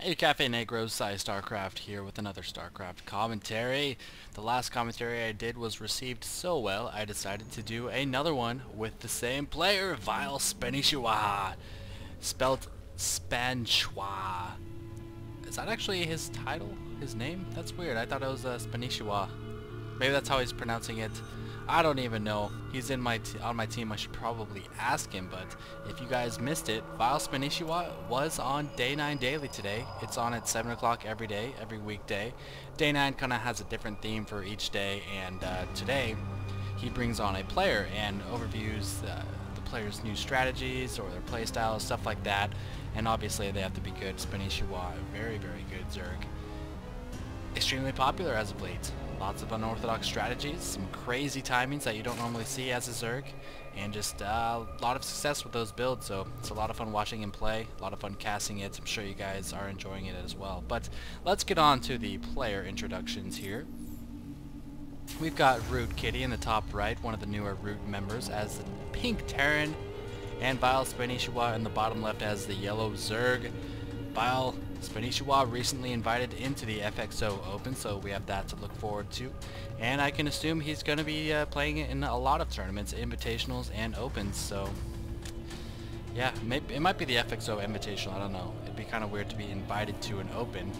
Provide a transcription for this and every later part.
Hey Cafe Negros, PsyStarcraft here with another StarCraft commentary. The last commentary I did was received so well, I decided to do another one with the same player, vileSpanishiwa. Spelt Spanishwa. Is that actually his title? His name? That's weird. I thought it was Spanishiwa. Maybe that's how he's pronouncing it. I don't even know. He's in on my team. I should probably ask him, but if you guys missed it, vileSpanishiwa was on Day 9 Daily today. It's on at 7 o'clock every day, every weekday. Day 9 kind of has a different theme for each day, and today he brings on a player and overviews the player's new strategies or their playstyles, stuff like that. And obviously they have to be good. Spanishiwa, very, very good Zerg. Extremely popular as of late. Lots of unorthodox strategies, some crazy timings that you don't normally see as a Zerg, and just a lot of success with those builds, so it's a lot of fun watching him play, a lot of fun casting it. I'm sure you guys are enjoying it as well. But let's get on to the player introductions here. We've got ROOTKitty in the top right, one of the newer Root members, as the pink Terran, and vileSpanishiwa in the bottom left as the yellow Zerg. vileSpanishiwa recently invited into the FXO Open, so we have that to look forward to. And I can assume he's going to be playing in a lot of tournaments, invitationals and opens, so yeah, maybe it might be the FXO Invitational, I don't know. It'd be kind of weird to be invited to an open.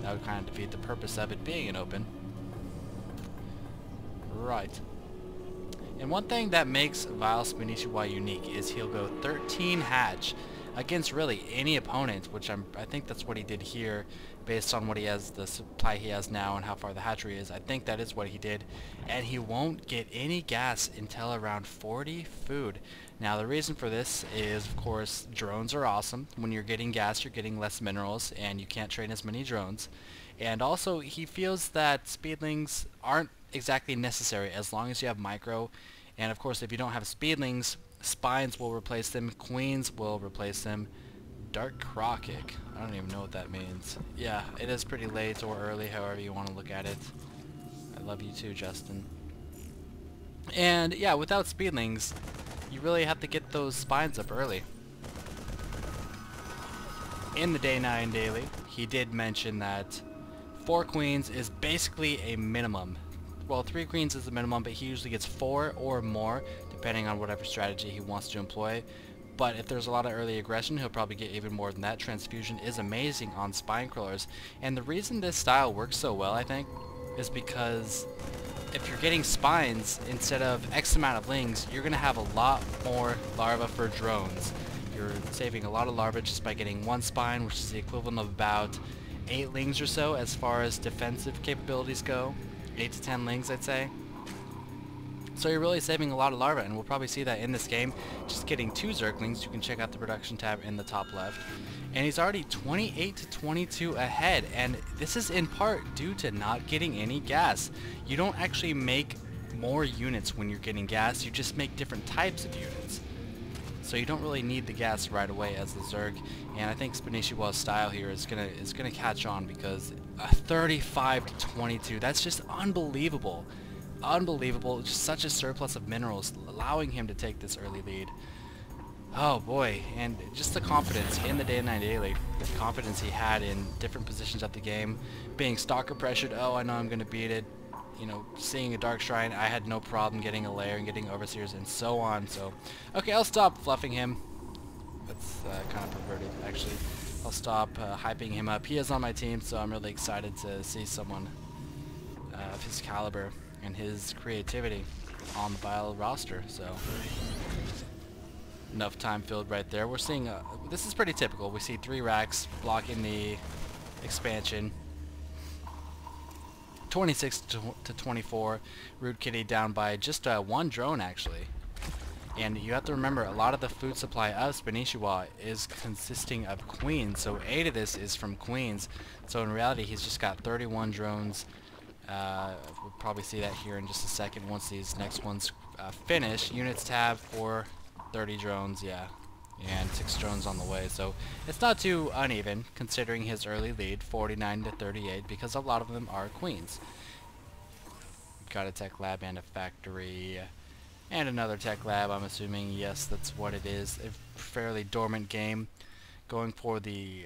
That would kind of defeat the purpose of it being an open. Right. And one thing that makes vileSpanishiwa unique is he'll go 13 hatch against really any opponent, which I think that's what he did here based on what he has, the supply he has now and how far the hatchery is. I think that is what he did, and he won't get any gas until around 40 food. Now the reason for this is, of course, drones are awesome. When you're getting gas, you're getting less minerals and you can't train as many drones. And also he feels that speedlings aren't exactly necessary as long as you have micro, and of course if you don't have speedlings, spines will replace them, queens will replace them. Dark Crokic, I don't even know what that means. Yeah, it is pretty late or early, however you want to look at it. I love you too, Justin. And yeah, without speedlings, you really have to get those spines up early. In the Day 9 Daily, he did mention that 4 queens is basically a minimum. Well, 3 queens is the minimum, but he usually gets 4 or more, depending on whatever strategy he wants to employ. But if there's a lot of early aggression, he'll probably get even more than that. Transfusion is amazing on spine crawlers, and the reason this style works so well, I think, is because if you're getting spines instead of X amount of lings, you're going to have a lot more larvae for drones. You're saving a lot of larvae just by getting 1 spine, which is the equivalent of about 8 lings or so as far as defensive capabilities go. 8 to 10 lings, I'd say. So you're really saving a lot of larvae, and we'll probably see that in this game. Just getting 2 Zerglings. You can check out the production tab in the top left. And he's already 28 to 22 ahead, and this is in part due to not getting any gas. You don't actually make more units when you're getting gas, you just make different types of units. So you don't really need the gas right away as the Zerg, and I think Spanishiwa's style here is gonna catch on, because a 35 to 22, that's just unbelievable. Unbelievable, just such a surplus of minerals, allowing him to take this early lead. Oh boy, and just the confidence in the Day 9 Daily, the confidence he had in different positions of the game, being stalker pressured, oh I know I'm gonna beat it. You know, seeing a Dark Shrine, I had no problem getting a lair and getting Overseers and so on, so... Okay, I'll stop fluffing him. That's kind of perverted, actually. I'll stop hyping him up. He is on my team, so I'm really excited to see someone of his caliber and his creativity on the Vile roster, so... Enough time filled right there. We're seeing... this is pretty typical. We see 3 racks blocking the expansion. 26 to 24, ROOTKitty down by just 1 drone actually. And you have to remember, a lot of the food supply of Spanishiwa is consisting of queens, so 8 of this is from queens. So in reality he's just got 31 drones. We'll probably see that here in just a second once these next ones finish. Units tab for 30 drones, yeah. And 6 drones on the way, so it's not too uneven considering his early lead, 49 to 38, because a lot of them are queens. Got a tech lab and a factory and another tech lab, I'm assuming. Yes, that's what it is. A fairly dormant game. Going for the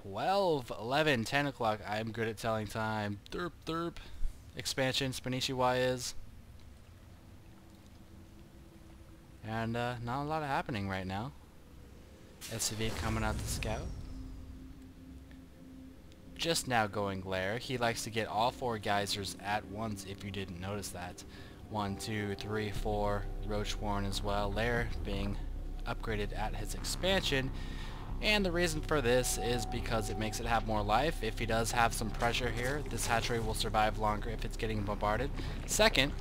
12, 11, 10 o'clock. I'm good at telling time. Derp, derp. Expansion, SC2 is. And not a lot happening right now. SCV coming out to scout. Just now going Lair. He likes to get all 4 geysers at once, if you didn't notice that. 1, 2, 3, 4. Roach Warren as well. Lair being upgraded at his expansion. And the reason for this is because it makes it have more life. If he does have some pressure here, this hatchery will survive longer if it's getting bombarded. Second,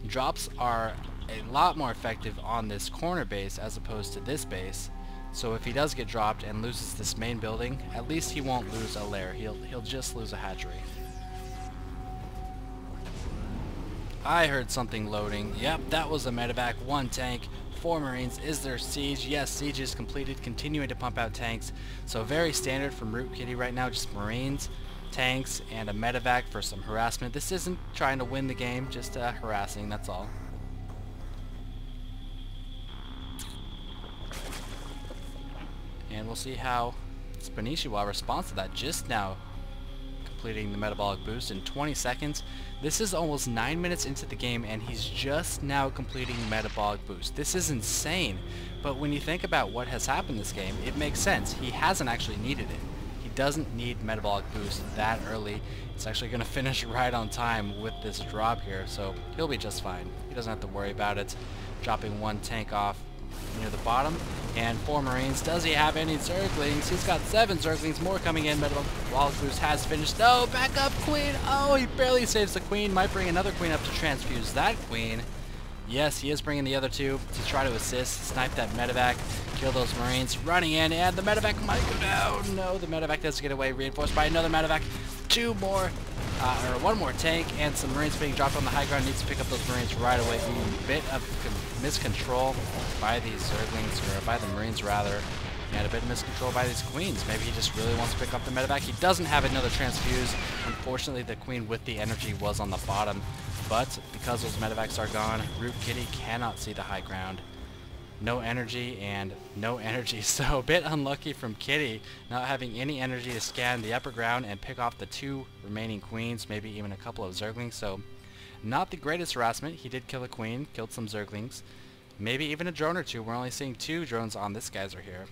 drops are a lot more effective on this corner base as opposed to this base. So if he does get dropped and loses this main building, at least he won't lose a lair. He'll just lose a hatchery. I heard something loading. Yep, that was a medevac. 1 tank, 4 marines. Is there siege? Yes, siege is completed. Continuing to pump out tanks. So very standard from ROOTKitty right now. Just marines, tanks, and a medevac for some harassment. This isn't trying to win the game, just harassing, that's all. And we'll see how SC2 responds to that. Just now completing the metabolic boost in 20 seconds. This is almost 9 minutes into the game and he's just now completing metabolic boost. This is insane, but when you think about what has happened this game, it makes sense. He hasn't actually needed it. He doesn't need metabolic boost that early. It's actually going to finish right on time with this drop here, so he'll be just fine. He doesn't have to worry about it. Dropping 1 tank off near the bottom, and 4 marines. Does he have any zerglings? He's got 7 zerglings, more coming in. Metabolic boost has finished. No, back up queen. Oh, he barely saves the queen. Might bring another queen up to transfuse that queen. Yes, he is bringing the other 2 to try to assist, snipe that medevac, kill those marines, running in, and the medevac might go down. No, the medevac does get away, reinforced by another medevac. 2 more, or 1 more tank, and some marines being dropped on the high ground. Needs to pick up those marines right away. Ooh, bit of miscontrol by these zerglings, or by the marines rather, and a bit of miscontrol by these queens. Maybe he just really wants to pick up the medevac. He doesn't have another transfuse. Unfortunately, the queen with the energy was on the bottom, but because those medevacs are gone, ROOTKitty cannot see the high ground. No energy and no energy, so a bit unlucky from Kitty, not having any energy to scan the upper ground and pick off the 2 remaining queens, maybe even a couple of zerglings. So not the greatest harassment. He did kill a queen, killed some zerglings, maybe even a drone or 2. We're only seeing 2 drones on this geyser here.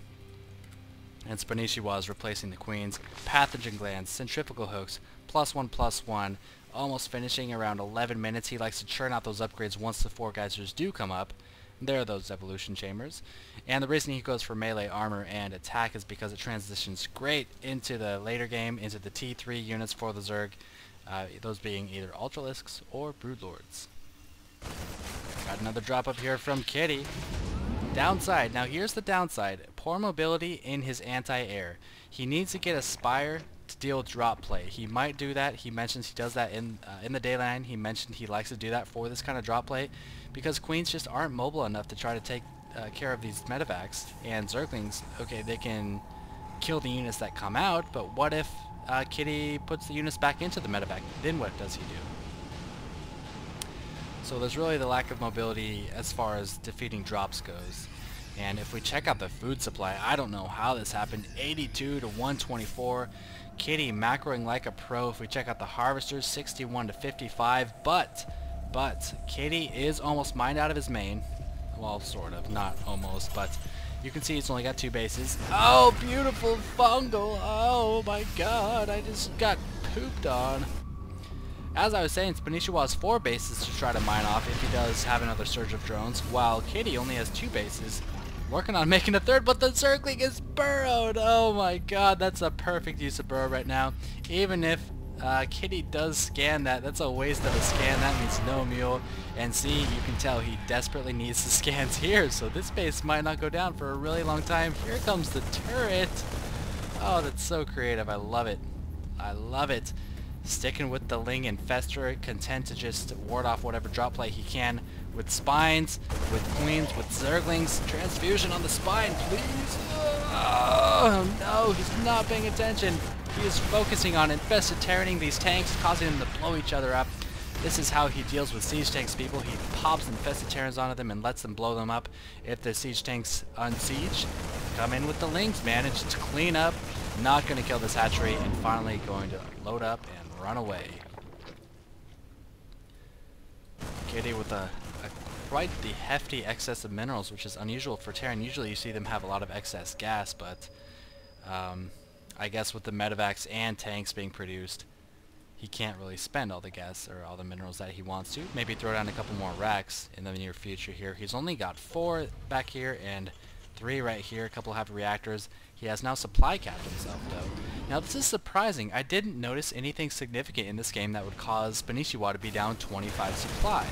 And SC2 is replacing the queens. Pathogen glands, centrifugal hooks, +1/+1, almost finishing around 11 minutes. He likes to churn out those upgrades once the 4 geysers do come up. There are those evolution chambers. And the reason he goes for melee armor and attack is because it transitions great into the later game, into the T3 units for the Zerg, those being either Ultralisks or Broodlords. Got another drop up here from Kitty. Downside. Now here's the downside. Poor mobility in his anti-air. He needs to get a Spire to deal drop play. He might do that. He mentions he does that in the Dayline. He mentioned he likes to do that for this kind of drop play because queens just aren't mobile enough to try to take care of these medevacs. And zerglings, okay, they can kill the units that come out, but what if Kitty puts the units back into the medevac? Then what does he do? So there's really the lack of mobility as far as defeating drops goes. And if we check out the food supply, I don't know how this happened. 82 to 124. Kitty macroing like a pro. If we check out the harvesters, 61 to 55. But Kitty is almost mined out of his main. Well, sort of, not almost, but you can see it's only got 2 bases. Oh, beautiful fungal. Oh my god, I just got pooped on. As I was saying, SC2 has 4 bases to try to mine off if he does have another surge of drones, while Kitty only has 2 bases. Working on making a 3rd, but the Zergling is burrowed! Oh my god, that's a perfect use of burrow right now. Even if Kitty does scan that, that's a waste of a scan. That means no mule. And see, you can tell he desperately needs the scans here, so this base might not go down for a really long time. Here comes the turret! Oh, that's so creative. I love it. I love it. Sticking with the Ling Infestor, content to just ward off whatever drop play he can with spines, with queens, with zerglings. Transfusion on the spine, please. Oh no, he's not paying attention. He is focusing on infested terraning these tanks, causing them to blow each other up. This is how he deals with siege tanks, people. He pops infested terrans onto them and lets them blow them up. If the siege tanks unsiege, come in with the lings, man, and just clean up Not going to kill this hatchery, and finally going to load up and run away. Kitty with quite the hefty excess of minerals, which is unusual for Terran. Usually you see them have a lot of excess gas, but I guess with the medevacs and tanks being produced, he can't really spend all the gas or all the minerals that he wants to. Maybe throw down a couple more racks in the near future here. He's only got 4 back here and 3 right here, a couple of heavy reactors. He has now supply capped himself though. Now this is surprising. I didn't notice anything significant in this game that would cause SC2 to be down 25 supply.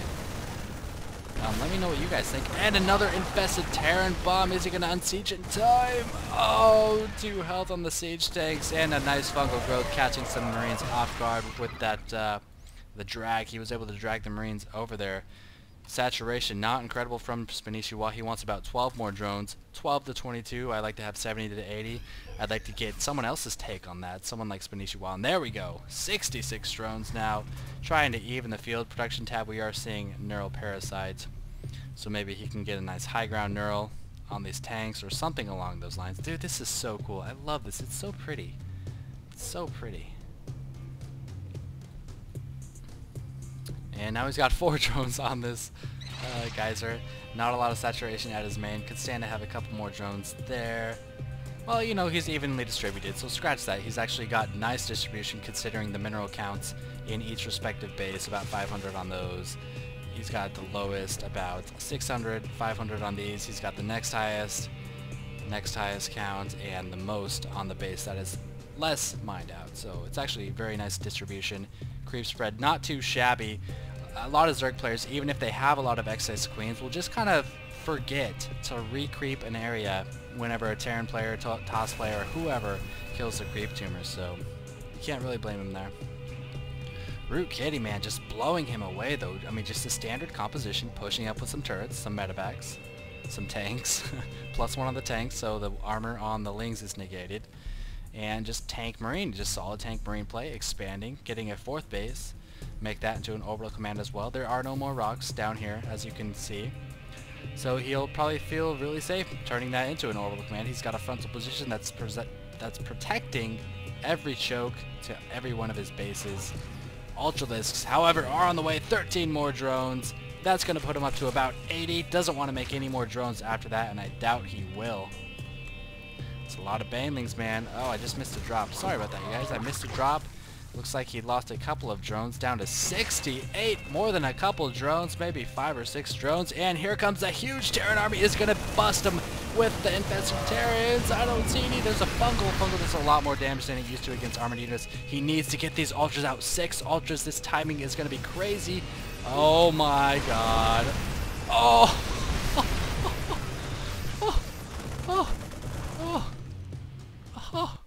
Let me know what you guys think. And another infested Terran bomb. Is he going to unsiege in time? Oh, 2 health on the siege tanks and a nice fungal growth, catching some Marines off guard with that the drag. He was able to drag the Marines over there. Saturation not incredible from SC2. He wants about 12 more drones. 12 to 22. I like to have 70 to 80. I'd like to get someone else's take on that. Someone like SC2. And there we go. 66 drones now. Trying to even the field production tab. We are seeing neural parasites. So maybe he can get a nice high ground neural on these tanks or something along those lines. Dude, this is so cool. I love this. It's so pretty. It's so pretty. And now he's got 4 drones on this geyser. Not a lot of saturation at his main. Could stand to have a couple more drones there. Well, you know, he's evenly distributed, so scratch that. He's actually got nice distribution considering the mineral counts in each respective base, about 500 on those. He's got the lowest, about 600, 500 on these. He's got the next highest count, and the most on the base that is less mined out. So it's actually a very nice distribution. Creep spread not too shabby. A lot of Zerg players, even if they have a lot of excess queens, will just kind of forget to re-creep an area whenever a Terran player, TOS player, or whoever kills the creep tumors. So you can't really blame him there. ROOTKitty, man, just blowing him away though. I mean, just a standard composition, pushing up with some turrets, some medevacs, some tanks, +1 on the tanks, so the armor on the Lings is negated. And just tank marine, just solid tank marine play, expanding, getting a 4th base, make that into an orbital command as well. There are no more rocks down here, as you can see. So he'll probably feel really safe turning that into an orbital command. He's got a frontal position that's protecting every choke to every one of his bases. Ultralisks, however, are on the way. 13 more drones. That's going to put him up to about 80. Doesn't want to make any more drones after that, and I doubt he will. It's a lot of banelings, man. Oh, I just missed a drop. Sorry about that, you guys. I missed a drop. Looks like he lost a couple of drones down to 68. More than a couple drones, maybe 5 or 6 drones. And here comes a huge Terran army. Is going to bust him with the infested Terrans. I don't see any. There's a fungal. Fungal does a lot more damage than it used to against armored units. He needs to get these ultras out. 6 ultras. This timing is going to be crazy. Oh my god. Oh. Oh. Oh. Oh.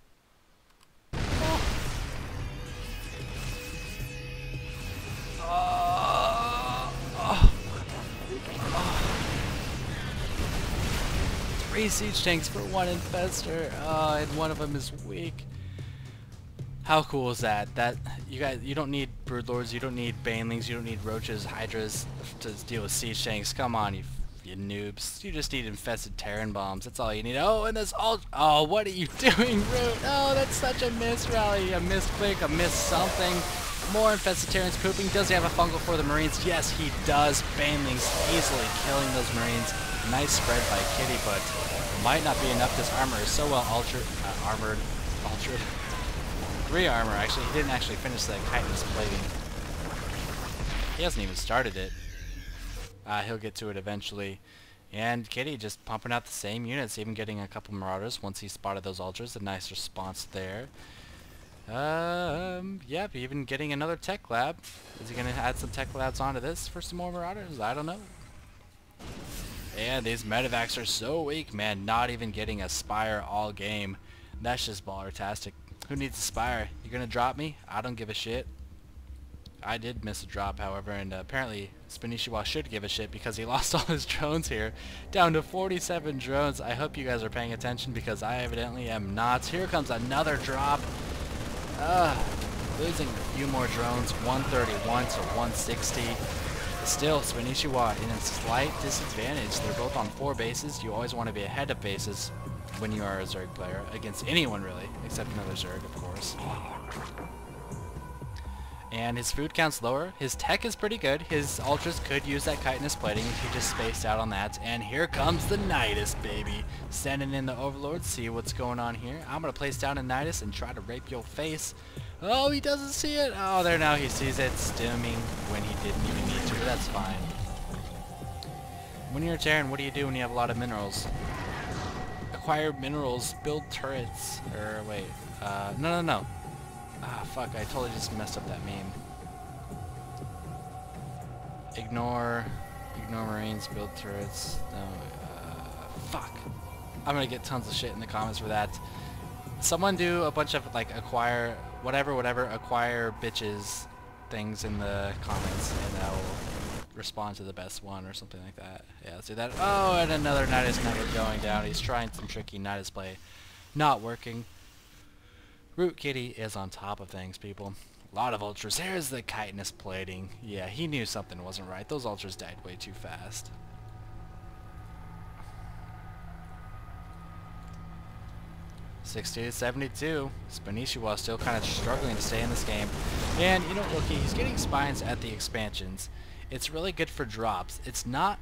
3 siege tanks for 1 infestor. And one of them is weak. How cool is that? You don't need broodlords, you don't need banelings, you don't need roaches, hydras to deal with siege tanks. Come on, you noobs. You just need infested Terran bombs. That's all you need. Oh, and this oh, what are you doing, Root? Oh, that's such a miss rally. A missed click, a missed something. More infested Terrans pooping. Does he have a fungal for the Marines? Yes, he does. Banelings easily killing those Marines. Nice spread by Kitty, but might not be enough. This armor is so well armored. 3 armor, actually. He didn't actually finish the chitinous plating. He hasn't even started it. He'll get to it eventually. And Kitty just pumping out the same units, even getting a couple Marauders once he spotted those ultras. A nice response there. Yep, even getting another tech lab. Is he going to add some tech labs onto this for some more Marauders? I don't know. And these medevacs are so weak, man. Not even getting a Spire all game. That's just baller-tastic. Who needs a Spire? You gonna drop me? I don't give a shit. I did miss a drop, however, and apparently SC2 should give a shit because he lost all his drones here. Down to 47 drones. I hope you guys are paying attention because I evidently am not. Here comes another drop. Losing a few more drones. 131 to 160. Still, SC2 in a slight disadvantage. They're both on 4 bases. You always want to be ahead of bases when you are a Zerg player, against anyone really, except another Zerg, of course. And his food count's lower. His tech is pretty good. His ultras could use that chitinous plating if he just spaced out on that. And here comes the Nidus, baby. Sending in the Overlord. See what's going on here. I'm going to place down a Nidus and try to rape your face. Oh, he doesn't see it. Oh, there now he sees it. Stimming when he didn't even need to, but that's fine. When you're a Terran, what do you do when you have a lot of minerals? Acquire minerals, build turrets. Or wait, no. Ah, fuck, I totally just messed up that meme. Ignore marines, build turrets. No, fuck. I'm gonna get tons of shit in the comments for that. Someone do a bunch of, like, acquire, whatever, acquire bitches things in the comments, and I'll respond to the best one or something like that. Yeah, let's do that. Oh, and another Nidus network going down. He's trying some tricky Nidus play. Not working. ROOTKitty is on top of things, people. A lot of ultras. There's the chitinous plating. Yeah, he knew something wasn't right. Those ultras died way too fast. $60-72. SC2 still kind of struggling to stay in this game. And, you know, okay, he's getting spines at the expansions. It's really good for drops. It's not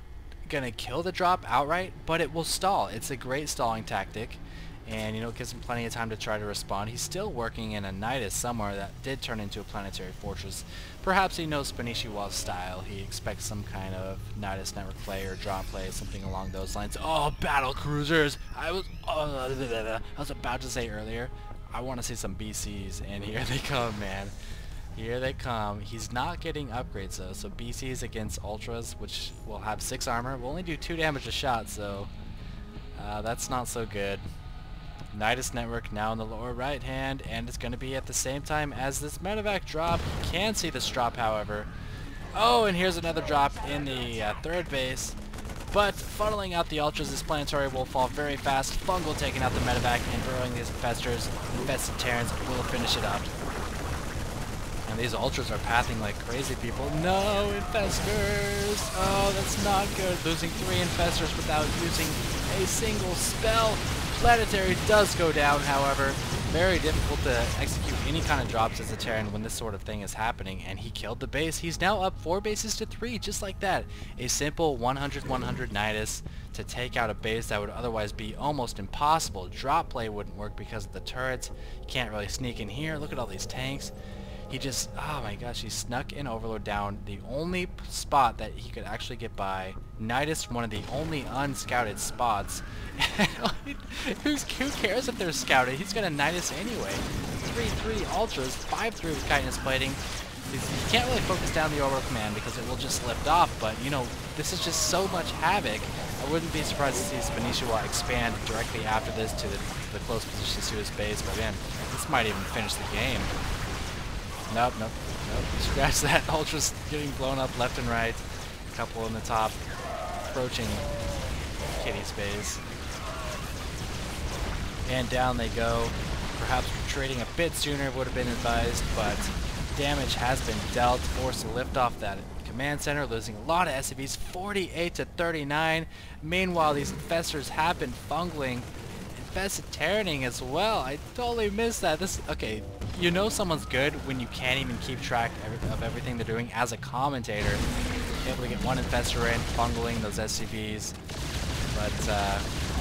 going to kill the drop outright, but it will stall. It's a great stalling tactic. And, you know, it gives him plenty of time to try to respond. He's still working in a Nidus somewhere that did turn into a planetary fortress. Perhaps he knows SC2's style. He expects some kind of Nidus network play or drop play, something along those lines. Oh, battle cruisers! I was about to say earlier, I want to see some BCs, and here they come, man. Here they come. He's not getting upgrades though, so BCs against Ultras, which will have 6 armor, will only do 2 damage a shot, so that's not so good. Nidus network now in the lower right hand, and it's going to be at the same time as this medevac drop. You can see this drop, however. Oh, and here's another drop in the third base. But funneling out the ultras, this planetary will fall very fast. Fungal taking out the medevac and burrowing these infestors. Infested Terrans will finish it up. And these ultras are pathing like crazy, people. No, infestors! Oh, that's not good. Losing 3 infestors without using a single spell. Planetary does go down, however. Very difficult to execute any kind of drops as a Terran when this sort of thing is happening, and he killed the base. He's now up 4 bases to 3, just like that. A simple 100-100 Nidus to take out a base that would otherwise be almost impossible. Drop play wouldn't work because of the turrets. You can't really sneak in here. Look at all these tanks. He just, oh my gosh, he snuck an Overlord down the only spot that he could actually get by. Nidus, one of the only unscouted spots. Who cares if they're scouted? He's got a Nidus anyway. 3-3 Ultras, 5-3 with chitinous plating. You can't really focus down the Overlord command because it will just lift off, but you know, this is just so much havoc. I wouldn't be surprised to see SC2 expand directly after this to the close positions to his base, but man, this might even finish the game. Nope. Scratch that. Ultra's getting blown up left and right. A couple in the top. Approaching Kitty's base. And down they go. Perhaps retreating a bit sooner would have been advised, but damage has been dealt. Forced to lift off that command center, losing a lot of SCVs, 48-39. Meanwhile, these infestors have been fungling. Infested Terraning as well. I totally missed that. Okay, you know someone's good when you can't even keep track of everything they're doing as a commentator. Able to get one infestor in, fungling those SCVs, but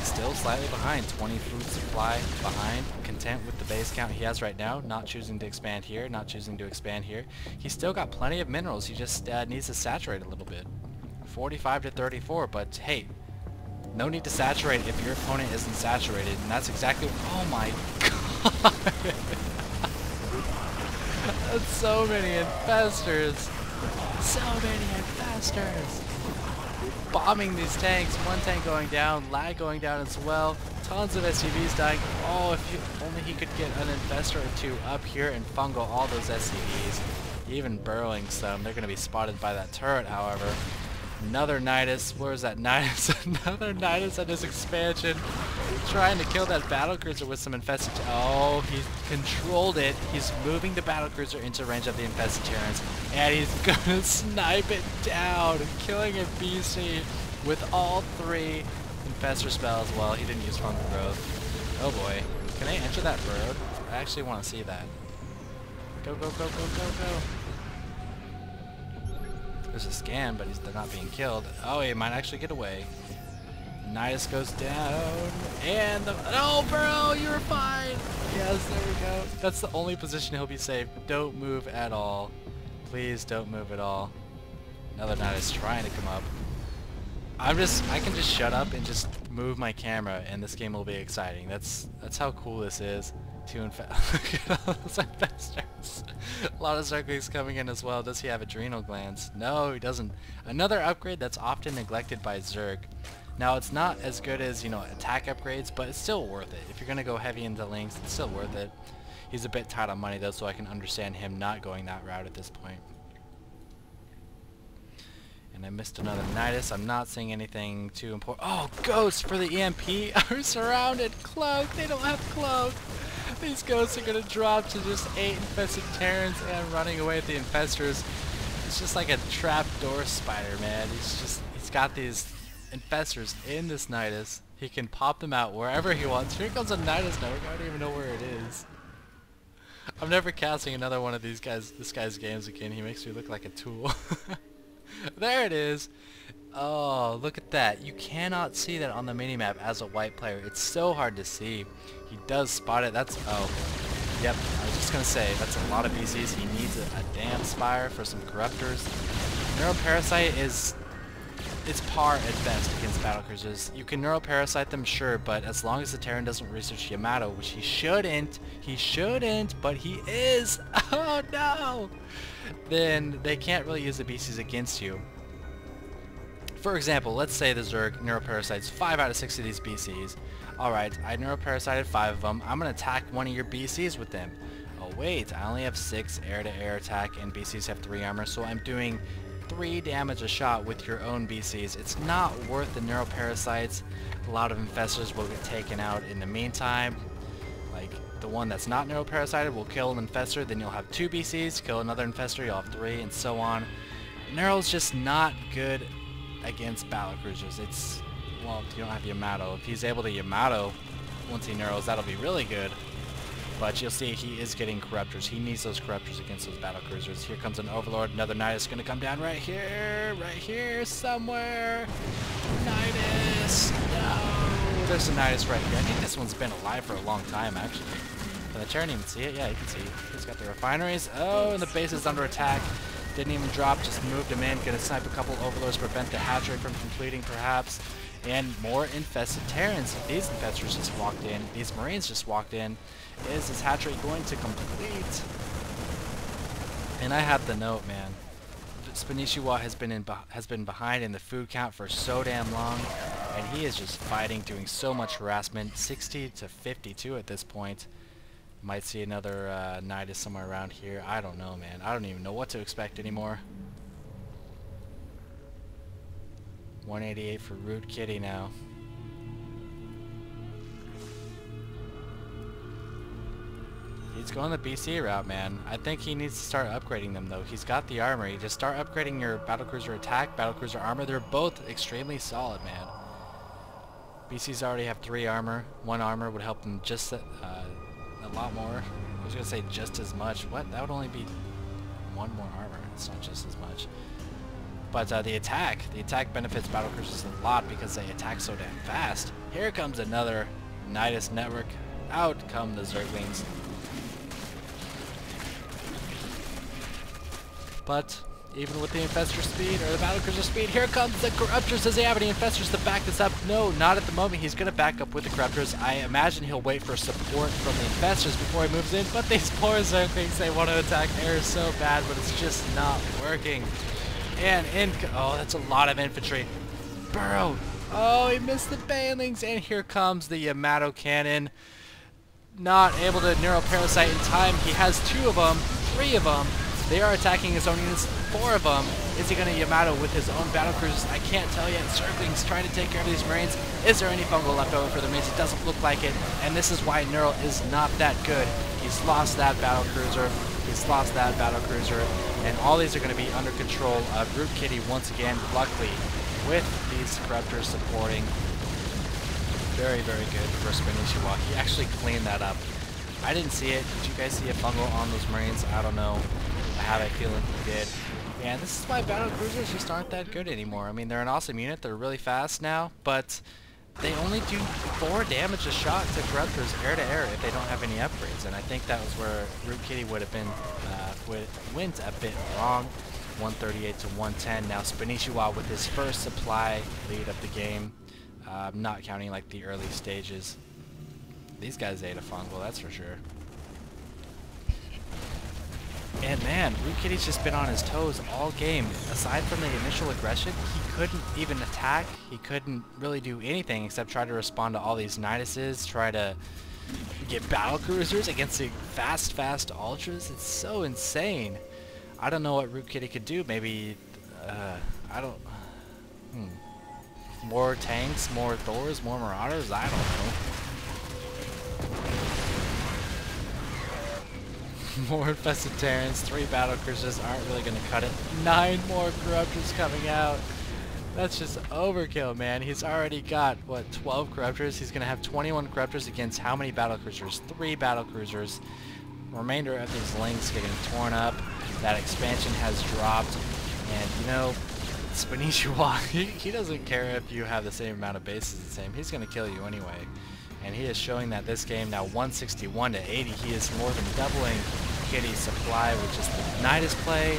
still slightly behind. 20 food supply behind. Content with the base count he has right now. Not choosing to expand here. Not choosing to expand here. He's still got plenty of minerals. He just needs to saturate a little bit. 45-34, but hey. No need to saturate if your opponent isn't saturated, and that's exactly oh my god. That's so many infestors. So many infestors. Bombing these tanks. One tank going down, lag going down as well. Tons of SCVs dying. Oh, if only he could get an infestor or 2 up here and fungal all those SCVs. Even burrowing some. They're going to be spotted by that turret, however. Another Nidus. Where's that Nidus? Another Nidus at his expansion. Trying to kill that battlecruiser with some infested. Oh, he's controlled it. He's moving the battlecruiser into range of the infested Terrans. And he's gonna snipe it down. Killing a BC with all 3 infestor spells. Well, he didn't use fungal growth. Oh boy. Can I enter that road? I actually want to see that. Go, go, go, go, go, go. There's a scan, but they're not being killed. Oh, he might actually get away. Nidus goes down, and oh, bro, you're fine. Yes, there we go. That's the only position he'll be safe. Don't move at all. Please don't move at all. Another Nidus trying to come up. I can just shut up and just move my camera, and this game will be exciting. That's how cool this is. Look at all those infestors. A lot of Zerglings coming in as well. Does he have adrenal glands? No, he doesn't. Another upgrade that's often neglected by Zerg. Now, it's not as good as, you know, attack upgrades, but it's still worth it. If you're going to go heavy into links, it's still worth it. He's a bit tight on money, though, so I can understand him not going that route at this point. And I missed another Nidus. I'm not seeing anything too important. Oh, Ghosts for the EMP are surrounded. Cloak. They don't have Cloak. These Ghosts are going to drop to just 8 infested Terrans and running away at the infestors. It's just like a trapdoor spider, man. He's got these infestors in this Nidus. He can pop them out wherever he wants. Here comes a Nidus network. I don't even know where it is. I'm never casting another one of this guy's games again. He makes me look like a tool. There it is. Oh, look at that. You cannot see that on the minimap as a white player. It's so hard to see. He does spot it. That's, oh, yep. I was just going to say, that's a lot of BCs. He needs a damn Spire for some Corruptors. Neuroparasite is, it's par at best against battlecruisers. You can Neuroparasite them, sure, but as long as the Terran doesn't research Yamato, which he shouldn't, but he is, oh no! Then they can't really use the BCs against you. For example, let's say the Zerg Neuroparasites 5 out of 6 of these BCs. Alright, I Neuroparasited 5 of them. I'm going to attack one of your BCs with them. Oh wait, I only have 6 air-to-air attack and BCs have 3 armor, so I'm doing 3 damage a shot with your own BCs. It's not worth the Neuroparasites. A lot of infestors will get taken out in the meantime. Like, the one that's not Neuroparasited will kill an infestor, then you'll have 2 BCs, kill another infestor, you'll have 3, and so on. Neuro's just not good against battlecruisers. It's, well, you don't have Yamato. If he's able to Yamato once he Neuros, that'll be really good. But you'll see he is getting Corruptors. He needs those Corruptors against those battlecruisers. Here comes an Overlord. Another Nidus is going to come down right here somewhere. Nidus! No! There's a Nidus right here. I think this one's been alive for a long time, actually. Can the Terran even see it? Yeah, you can see it. He's got the refineries. Oh, and the base is under attack. Didn't even drop, just moved him in. Gonna snipe a couple Overlords, prevent the hatch rate from completing, perhaps. And more infested Terrans. These infestors just walked in. These Marines just walked in. Is this hatch rate going to complete? And I have the note, man. SC2 has been behind in the food count for so damn long, and he is just fighting, doing so much harassment. 60 to 52 at this point. Might see another Nidus somewhere around here. I don't know, man. I don't even know what to expect anymore. 188 for ROOTKitty now. He's going the BC route, man. I think he needs to start upgrading them, though. He's got the armor. You just start upgrading your battlecruiser attack, battlecruiser armor. They're both extremely solid, man. BCs already have 3 armor. 1 armor would help them just a lot more. I was going to say just as much. What? That would only be 1 more armor. It's not just as much. But the attack benefits battlecruisers a lot because they attack so damn fast. Here comes another Nidus network. Out come the Zerglings. But even with the infestor speed, or the battlecruiser speed, here comes the Corruptors. Does he have any infestors to back this up? No, not at the moment. He's going to back up with the Corruptors. I imagine he'll wait for support from the infestors before he moves in, but these poor Zerglings, they want to attack air so bad, but it's just not working. And oh, that's a lot of infantry. Burrow. Oh, he missed the banelings, and here comes the Yamato cannon. Not able to Neuroparasite in time. He has 2 of them, 3 of them. They are attacking his own units, 4 of them. Is he going to Yamato with his own battlecruisers? I can't tell yet. Zerglings trying to take care of these Marines. Is there any fungal left over for the Marines? It doesn't look like it. And this is why Neuro is not that good. He's lost that battlecruiser. He's lost that battlecruiser. And all these are going to be under control of ROOTKitty once again, luckily, with these Corruptors supporting. very, very good for SC2. He actually cleaned that up. I didn't see it. Did you guys see a fungal on those Marines? I don't know. I have a feeling he did. And this is why battle cruisers just aren't that good anymore. I mean, they're an awesome unit. They're really fast now, but they only do 4 damage a shot to Corruptors air to air if they don't have any upgrades. And I think that was where ROOTKitty would have been went a bit wrong. 138 to 110. Now SC2 with his first supply lead of the game, not counting like the early stages. These guys ate a fungal, that's for sure. And man, ROOTKitty's just been on his toes all game. Aside from the initial aggression, he couldn't even attack. He couldn't really do anything except try to respond to all these Niduses, try to get battle cruisers against the fast ultras. It's so insane. I don't know what ROOTKitty could do. Maybe, I don't... More tanks, more Thors, more Marauders? I don't know. More infested Terrans, 3 battle cruisers aren't really going to cut it. 9 more Corruptors coming out. That's just overkill, man. He's already got, what, 12 Corruptors? He's going to have 21 Corruptors against how many battle cruisers? 3 battle cruisers. Remainder of these links getting torn up. That expansion has dropped. And, you know, SC2, he doesn't care if you have the same amount of bases the same. He's going to kill you anyway. And he is showing that this game now 161 to 80. He is more than doubling Kitty's supply with just the Nidus play,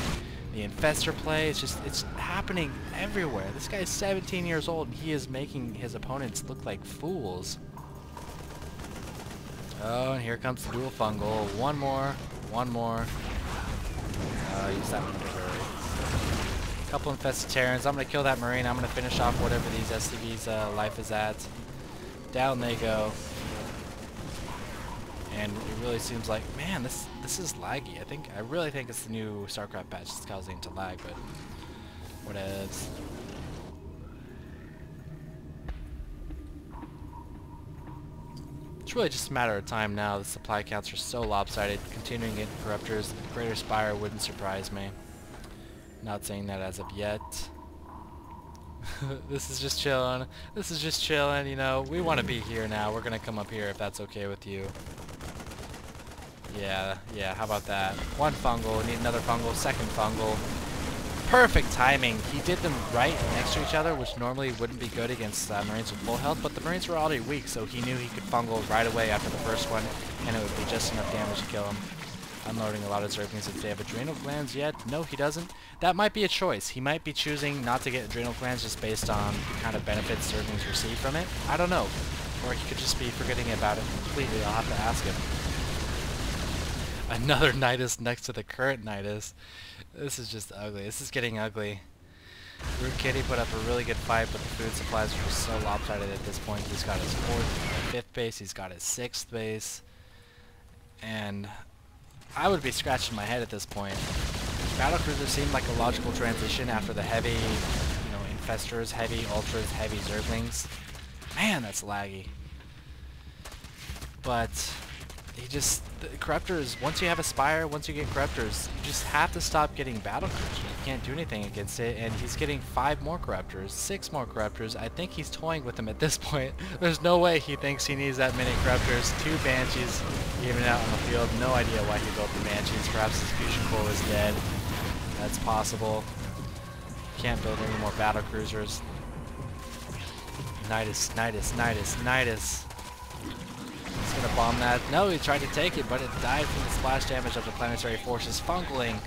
the Infestor play. It's happening everywhere. This guy is 17 years old and he is making his opponents look like fools. Oh, and here comes the dual fungal. One more. Use that one to hurry. Couple infested Terrans. I'm gonna kill that Marine. I'm gonna finish off whatever these SCV's life is at. Down they go. And it really seems like, man, this is laggy. I really think it's the new StarCraft patch that's causing it to lag, but whatevs. It's really just a matter of time now. The supply counts are so lopsided. Continuing it in Corruptors, Greater Spire wouldn't surprise me. Not saying that as of yet. This is just chilling. This is just chilling, you know. We want to be here now. We're going to come up here if that's okay with you. Yeah, how about that? 1 fungal, need another fungal, 2nd fungal. Perfect timing. He did them right next to each other, which normally wouldn't be good against Marines with full health, but the Marines were already weak, so he knew he could fungal right away after the first one, and it would be just enough damage to kill him. Unloading a lot of Zerglings if they have adrenal glands yet. No, he doesn't. That might be a choice. He might be choosing not to get adrenal glands just based on the kind of benefits Zerglings receive from it. I don't know. Or he could just be forgetting about it completely. I'll have to ask him. Another Nidus next to the current Nidus. This is just ugly. This is getting ugly. ROOTKitty put up a really good fight, but the food supplies are just so lopsided at this point. He's got his 4th, 5th base. He's got his 6th base. And I would be scratching my head at this point. Battlecruisers seemed like a logical transition after the heavy, you know, Infestors, heavy Ultras, heavy Zerglings. Man, that's laggy. But the Corruptors, once you have a Spire, once you get Corruptors, you just have to stop getting Battlecruisers. You can't do anything against it, and he's getting 5 more Corruptors, 6 more Corruptors. I think he's toying with them at this point. There's no way he thinks he needs that many Corruptors. 2 Banshees even out on the field. No idea why he built the Banshees. Perhaps his Fusion Core is dead. That's possible. Can't build any more Battlecruisers. Nidus. He's gonna bomb that. No, he tried to take it, but it died from the splash damage of the planetary forces fungaling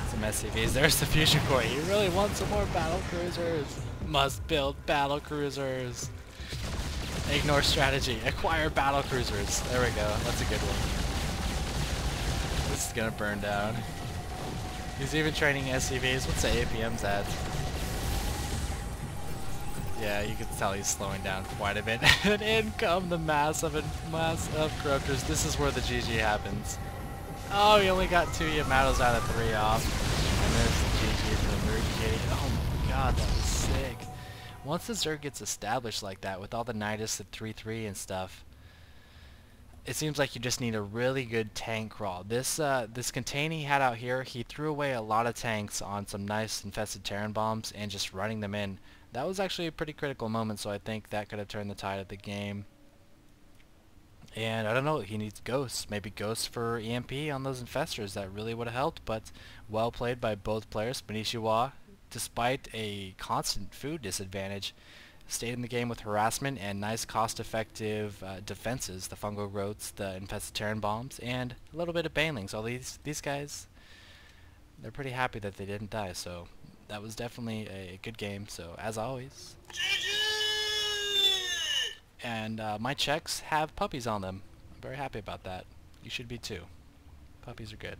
some SCVs. There's the Fusion Core. He really wants some more battle cruisers. Must build battle cruisers. Ignore strategy. Acquire battle cruisers. There we go. That's a good one. This is gonna burn down. He's even training SCVs. What's the APMs at? Yeah, you can tell he's slowing down quite a bit. And in come the mass of Corruptors. This is where the GG happens. Oh, he only got 2 Yamatos out of 3 off. And there's the GG for the ROOTKitty. Oh my god, that was sick. Once the Zerg gets established like that, with all the Nidus at 3-3 and stuff, it seems like you just need a really good tank crawl. This contain he had out here, he threw away a lot of tanks on some nice infested Terran bombs and just running them in. that was actually a pretty critical moment, so I think that could have turned the tide of the game. And I don't know, he needs ghosts. Maybe ghosts for EMP on those infestors. That really would have helped, but well played by both players. SC2, despite a constant food disadvantage, stayed in the game with harassment and nice cost-effective defenses. The fungal growths, the infested Terran bombs, and a little bit of banelings. All these guys, they're pretty happy that they didn't die, so that was definitely a good game. So as always, and my checks have puppies on them. I'm very happy about that. You should be too. Puppies are good.